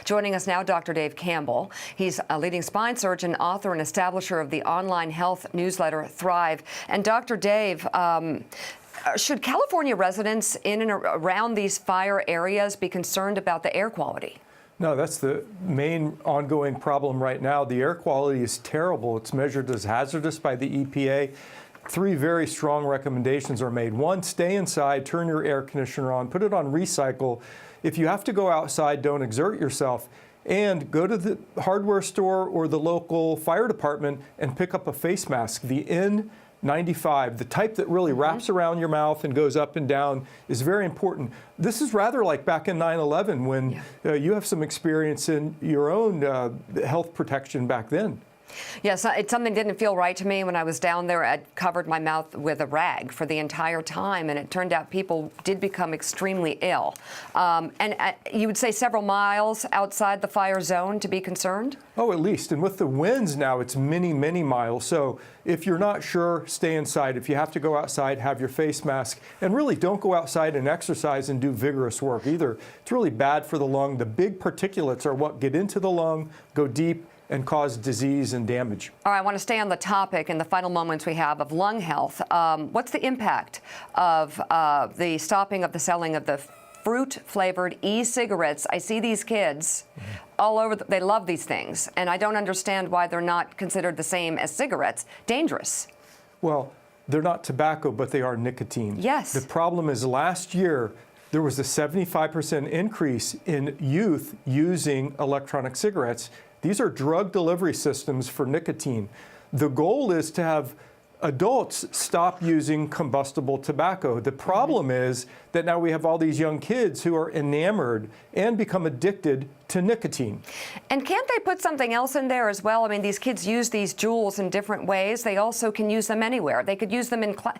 Joining us now, Dr. Dave Campbell. He's a leading spine surgeon, author, and establisher of the online health newsletter Thrive. And Dr. Dave, should California residents in and around these fire areas be concerned about the air quality? No, that's the main ongoing problem right now. The air quality is terrible. It's measured as hazardous by the EPA. Three very strong recommendations are made. One, stay inside, turn your air conditioner on, put it on recycle. If you have to go outside, don't exert yourself. And go to the hardware store or the local fire department and pick up a face mask. The N95, the type that really wraps around your mouth and goes up and down, is very important. This is rather like back in 9/11 when you have some experience in your own health protection back then. Yes, it's something that didn't feel right to me when I was down there. I covered my mouth with a rag for the entire time, and it turned out people did become extremely ill. And you would say several miles outside the fire zone to be concerned? Oh, at least. And with the winds now, it's many, many miles. So if you're not sure, stay inside. If you have to go outside, have your face mask. And really, don't go outside and exercise and do vigorous work either. It's really bad for the lung. The big particulates are what get into the lung, go deep, and cause disease and damage. All right, I want to stay on the topic in the final moments we have of lung health. What's the impact of the stopping of the selling of the fruit-flavored e-cigarettes? I see these kids all over, they love these things, and I don't understand why they're not considered the same as cigarettes. Dangerous. Well, they're not tobacco, but they are nicotine. Yes. The problem is last year, there was a 75% increase in youth using electronic cigarettes. These are drug delivery systems for nicotine. The goal is to have adults stop using combustible tobacco. The problem is that now we have all these young kids who are enamored and become addicted to nicotine. And can't they put something else in there as well? I mean, these kids use these Juuls in different ways. They also can use them anywhere. They could use them in class.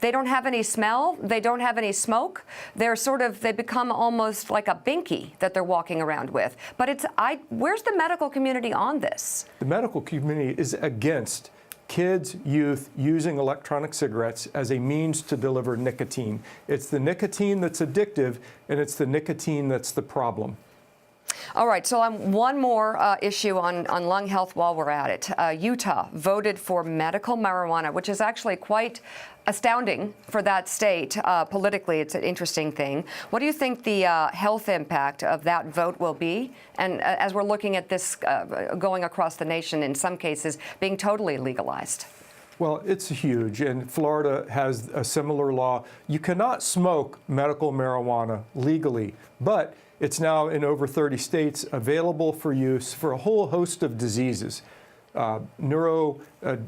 They don't have any smell. They don't have any smoke. They become almost like a binky that they're walking around with. But where's the medical community on this? The medical community is against kids, youth using electronic cigarettes as a means to deliver nicotine. It's the nicotine that's addictive, and it's the nicotine that's the problem. All right, so one more issue on lung health while we're at it. Utah voted for medical marijuana, which is actually quite astounding for that state. Politically, it's an interesting thing. What do you think the health impact of that vote will be? And as we're looking at this going across the nation, in some cases, being totally legalized? Well, it's huge, and Florida has a similar law. You cannot smoke medical marijuana legally, but it's now in over 30 states available for use for a whole host of diseases. Neuro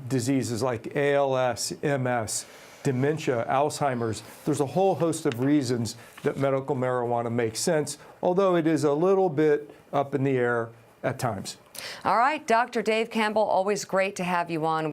diseases like ALS, MS, dementia, Alzheimer's. There's a whole host of reasons that medical marijuana makes sense, although it is a little bit up in the air at times. All right, Dr. Dave Campbell, always great to have you on.